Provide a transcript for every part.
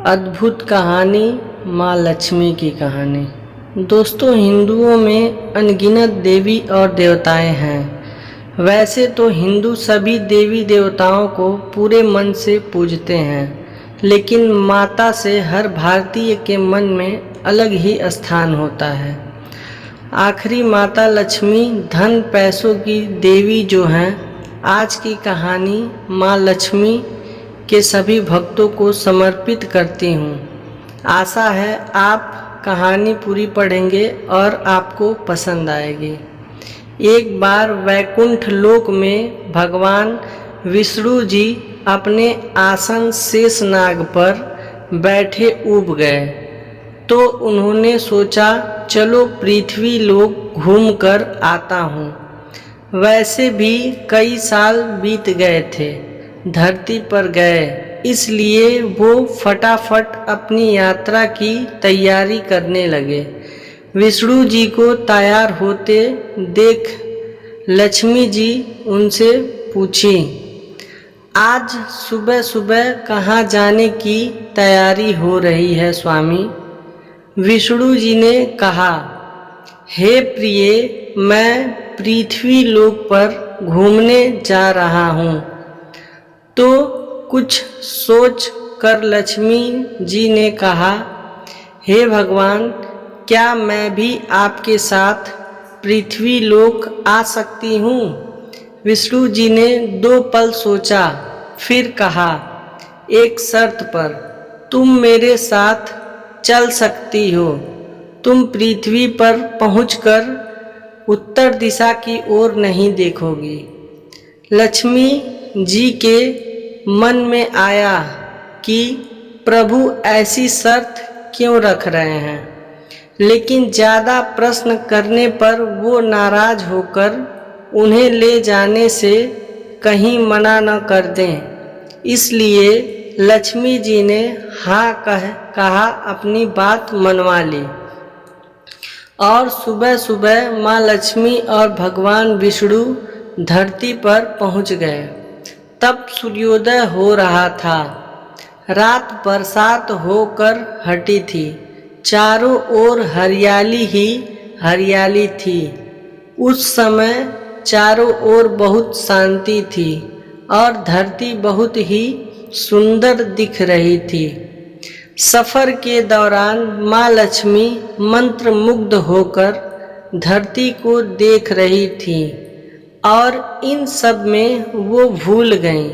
अद्भुत कहानी माँ लक्ष्मी की कहानी। दोस्तों, हिंदुओं में अनगिनत देवी और देवताएं हैं। वैसे तो हिंदू सभी देवी देवताओं को पूरे मन से पूजते हैं, लेकिन माता से हर भारतीय के मन में अलग ही स्थान होता है। आखिरी माता लक्ष्मी धन पैसों की देवी जो हैं, आज की कहानी माँ लक्ष्मी के सभी भक्तों को समर्पित करती हूँ। आशा है आप कहानी पूरी पढ़ेंगे और आपको पसंद आएगी। एक बार वैकुंठ लोक में भगवान विष्णु जी अपने आसन शेषनाग पर बैठे ऊब गए, तो उन्होंने सोचा चलो पृथ्वी लोक घूम कर आता हूँ। वैसे भी कई साल बीत गए थे धरती पर गए, इसलिए वो फटाफट अपनी यात्रा की तैयारी करने लगे। विष्णु जी को तैयार होते देख लक्ष्मी जी उनसे पूछी, आज सुबह सुबह कहाँ जाने की तैयारी हो रही है स्वामी? विष्णु जी ने कहा, हे प्रिय, मैं पृथ्वी लोक पर घूमने जा रहा हूँ। तो कुछ सोच कर लक्ष्मी जी ने कहा, हे भगवान, क्या मैं भी आपके साथ पृथ्वी लोक आ सकती हूँ? विष्णु जी ने 2 पल सोचा, फिर कहा, एक शर्त पर, तुम मेरे साथ चल सकती हो। तुम पृथ्वी पर पहुंचकर उत्तर दिशा की ओर नहीं देखोगी। लक्ष्मी जी के मन में आया कि प्रभु ऐसी शर्त क्यों रख रहे हैं, लेकिन ज़्यादा प्रश्न करने पर वो नाराज होकर उन्हें ले जाने से कहीं मना न कर दें। इसलिए लक्ष्मी जी ने हाँ कहा, अपनी बात मनवा ली। और सुबह सुबह माँ लक्ष्मी और भगवान विष्णु धरती पर पहुँच गए। तब सूर्योदय हो रहा था। रात बरसात होकर हटी थी। चारों ओर हरियाली ही हरियाली थी। उस समय चारों ओर बहुत शांति थी और धरती बहुत ही सुंदर दिख रही थी। सफर के दौरान माँ लक्ष्मी मंत्रमुग्ध होकर धरती को देख रही थी और इन सब में वो भूल गईं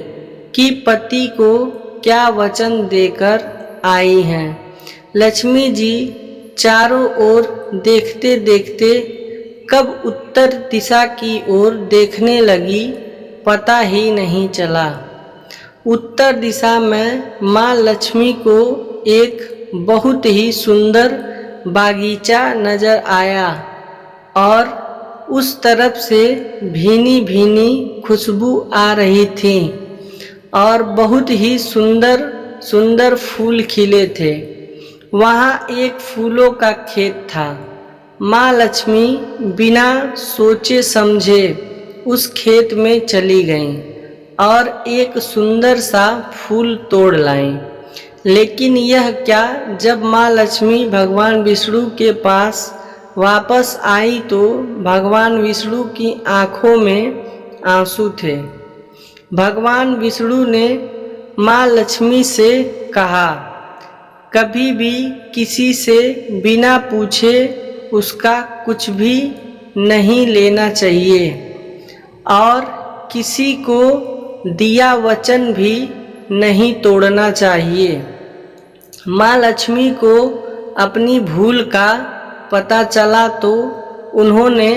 कि पति को क्या वचन देकर आई हैं। लक्ष्मी जी चारों ओर देखते देखते कब उत्तर दिशा की ओर देखने लगी, पता ही नहीं चला। उत्तर दिशा में माँ लक्ष्मी को एक बहुत ही सुंदर बागीचा नजर आया और उस तरफ से भीनी भीनी खुशबू आ रही थी और बहुत ही सुंदर सुंदर फूल खिले थे। वहाँ एक फूलों का खेत था। माँ लक्ष्मी बिना सोचे समझे उस खेत में चली गईं और एक सुंदर सा फूल तोड़ लाईं। लेकिन यह क्या, जब माँ लक्ष्मी भगवान विष्णु के पास वापस आई तो भगवान विष्णु की आँखों में आंसू थे। भगवान विष्णु ने माँ लक्ष्मी से कहा, कभी भी किसी से बिना पूछे उसका कुछ भी नहीं लेना चाहिए और किसी को दिया वचन भी नहीं तोड़ना चाहिए। माँ लक्ष्मी को अपनी भूल का पता चला तो उन्होंने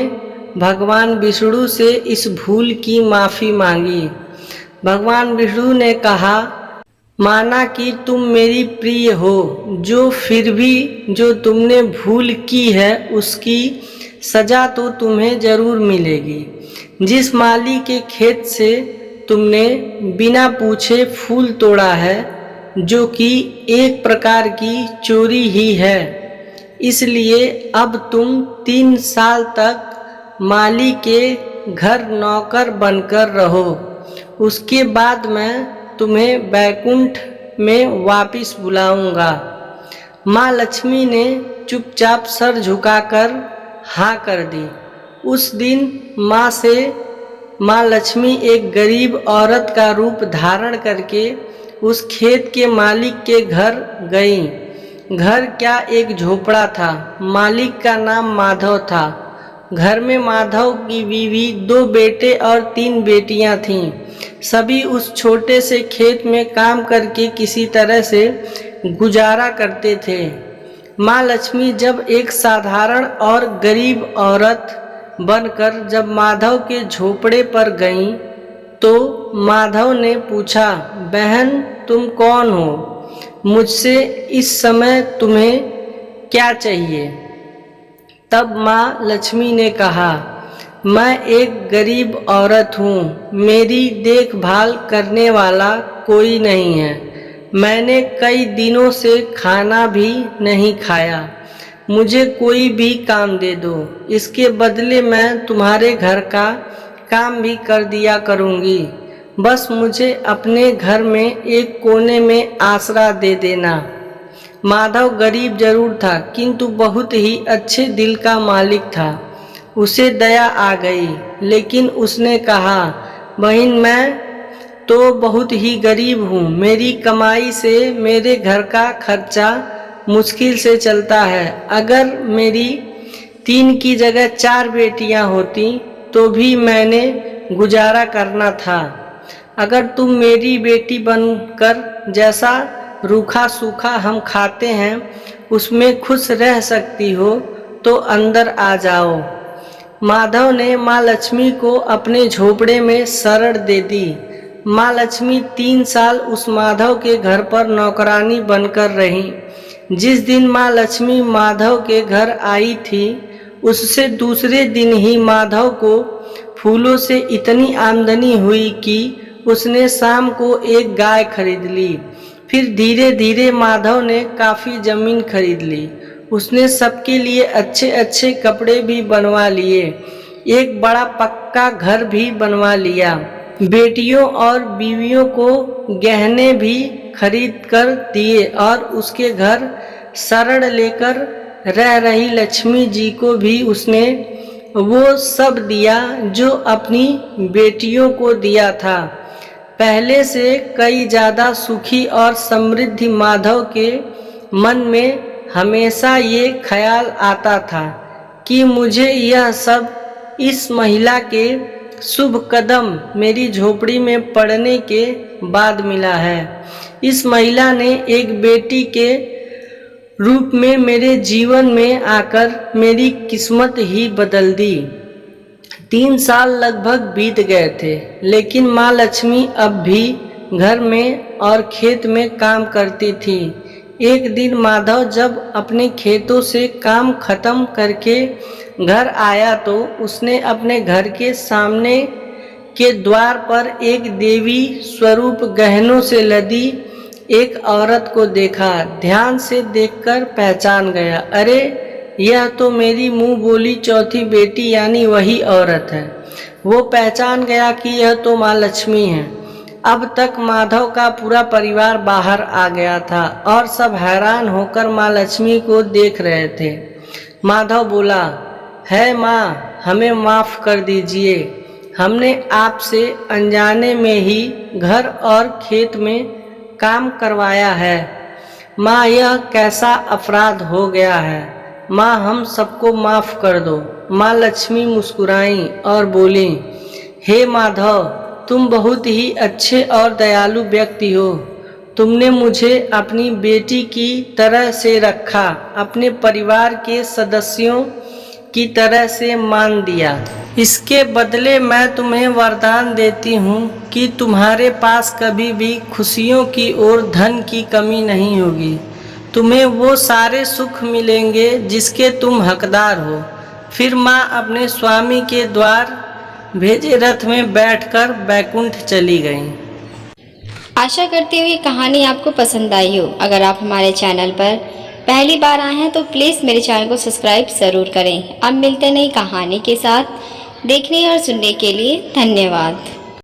भगवान विष्णु से इस भूल की माफ़ी मांगी। भगवान विष्णु ने कहा, माना कि तुम मेरी प्रिय हो, फिर भी जो तुमने भूल की है उसकी सज़ा तो तुम्हें ज़रूर मिलेगी। जिस माली के खेत से तुमने बिना पूछे फूल तोड़ा है, जो कि एक प्रकार की चोरी ही है, इसलिए अब तुम 3 साल तक माली के घर नौकर बनकर रहो। उसके बाद मैं तुम्हें बैकुंठ में वापस बुलाऊंगा। माँ लक्ष्मी ने चुपचाप सर झुकाकर हाँ कर दी। उस दिन माँ लक्ष्मी एक गरीब औरत का रूप धारण करके उस खेत के मालिक के घर गईं। घर क्या, एक झोपड़ा था। मालिक का नाम माधव था। घर में माधव की बीवी, 2 बेटे और 3 बेटियां थीं। सभी उस छोटे से खेत में काम करके किसी तरह से गुजारा करते थे। माँ लक्ष्मी जब एक साधारण और गरीब औरत बनकर जब माधव के झोपड़े पर गईं, तो माधव ने पूछा, बहन तुम कौन हो? मुझसे इस समय तुम्हें क्या चाहिए? तब माँ लक्ष्मी ने कहा, मैं एक गरीब औरत हूँ, मेरी देखभाल करने वाला कोई नहीं है। मैंने कई दिनों से खाना भी नहीं खाया। मुझे कोई भी काम दे दो, इसके बदले मैं तुम्हारे घर का काम भी कर दिया करूँगी। बस मुझे अपने घर में एक कोने में आसरा दे देना। माधव गरीब जरूर था, किंतु बहुत ही अच्छे दिल का मालिक था। उसे दया आ गई, लेकिन उसने कहा, बहन मैं तो बहुत ही गरीब हूँ। मेरी कमाई से मेरे घर का खर्चा मुश्किल से चलता है। अगर मेरी 3 की जगह 4 बेटियाँ होती तो भी मैंने गुजारा करना था। अगर तुम मेरी बेटी बनकर जैसा रूखा सूखा हम खाते हैं उसमें खुश रह सकती हो तो अंदर आ जाओ। माधव ने माँ लक्ष्मी को अपने झोपड़े में शरण दे दी। माँ लक्ष्मी 3 साल उस माधव के घर पर नौकरानी बनकर रही। जिस दिन माँ लक्ष्मी माधव के घर आई थी, उससे दूसरे दिन ही माधव को फूलों से इतनी आमदनी हुई कि उसने शाम को एक गाय खरीद ली। फिर धीरे धीरे माधव ने काफ़ी ज़मीन खरीद ली। उसने सबके लिए अच्छे अच्छे कपड़े भी बनवा लिए। एक बड़ा पक्का घर भी बनवा लिया। बेटियों और बीवियों को गहने भी खरीद कर दिए और उसके घर शरण लेकर रह रही लक्ष्मी जी को भी उसने वो सब दिया जो अपनी बेटियों को दिया था। पहले से कई ज़्यादा सुखी और समृद्धि माधव के मन में हमेशा ये ख्याल आता था कि मुझे यह सब इस महिला के शुभ कदम मेरी झोपड़ी में पड़ने के बाद मिला है। इस महिला ने एक बेटी के रूप में मेरे जीवन में आकर मेरी किस्मत ही बदल दी। 3 साल लगभग बीत गए थे, लेकिन माँ लक्ष्मी अब भी घर में और खेत में काम करती थी। एक दिन माधव जब अपने खेतों से काम खत्म करके घर आया तो उसने अपने घर के सामने के द्वार पर एक देवी स्वरूप गहनों से लदी एक औरत को देखा। ध्यान से देखकर पहचान गया, अरे यह तो मेरी मुंह बोली चौथी बेटी यानी वही औरत है। वो पहचान गया कि यह तो माँ लक्ष्मी है। अब तक माधव का पूरा परिवार बाहर आ गया था और सब हैरान होकर माँ लक्ष्मी को देख रहे थे। माधव बोला, है माँ, हमें माफ़ कर दीजिए। हमने आपसे अनजाने में ही घर और खेत में काम करवाया है। माँ, यह कैसा अपराध हो गया है। माँ, हम सबको माफ़ कर दो। माँ लक्ष्मी मुस्कुराईं और बोली, हे माधव, तुम बहुत ही अच्छे और दयालु व्यक्ति हो। तुमने मुझे अपनी बेटी की तरह से रखा, अपने परिवार के सदस्यों की तरह से मान दिया। इसके बदले मैं तुम्हें वरदान देती हूँ कि तुम्हारे पास कभी भी खुशियों की और धन की कमी नहीं होगी। तुम्हें वो सारे सुख मिलेंगे जिसके तुम हकदार हो। फिर माँ अपने स्वामी के द्वार भेजे रथ में बैठकर बैकुंठ चली गईं। आशा करती हूँ ये कहानी आपको पसंद आई हो। अगर आप हमारे चैनल पर पहली बार आए हैं तो प्लीज़ मेरे चैनल को सब्सक्राइब ज़रूर करें। अब मिलते नई कहानी के साथ। देखने और सुनने के लिए धन्यवाद।